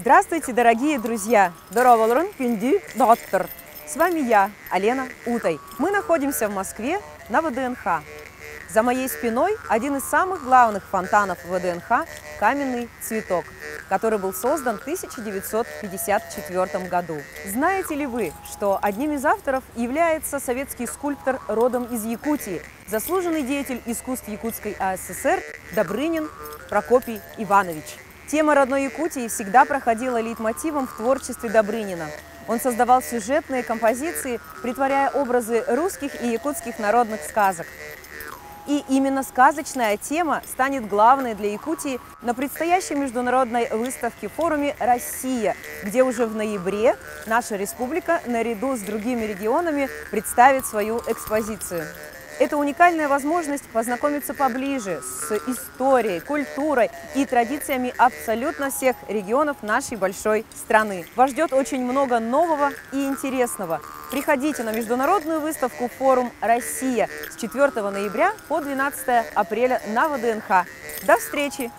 Здравствуйте, дорогие друзья! С вами я, Алена Утай. Мы находимся в Москве на ВДНХ. За моей спиной один из самых главных фонтанов ВДНХ – каменный цветок, который был создан в 1954 году. Знаете ли вы, что одним из авторов является советский скульптор родом из Якутии, заслуженный деятель искусств Якутской АССР Добрынин Прокопий Иванович? Тема родной Якутии всегда проходила лейтмотивом в творчестве Добрынина. Он создавал сюжетные композиции, претворяя образы русских и якутских народных сказок. И именно сказочная тема станет главной для Якутии на предстоящей международной выставке форуме «Россия», где уже в ноябре наша республика наряду с другими регионами представит свою экспозицию. Это уникальная возможность познакомиться поближе с историей, культурой и традициями абсолютно всех регионов нашей большой страны. Вас ждет очень много нового и интересного. Приходите на международную выставку «Форум Россия» с 4 ноября по 12 апреля на ВДНХ. До встречи!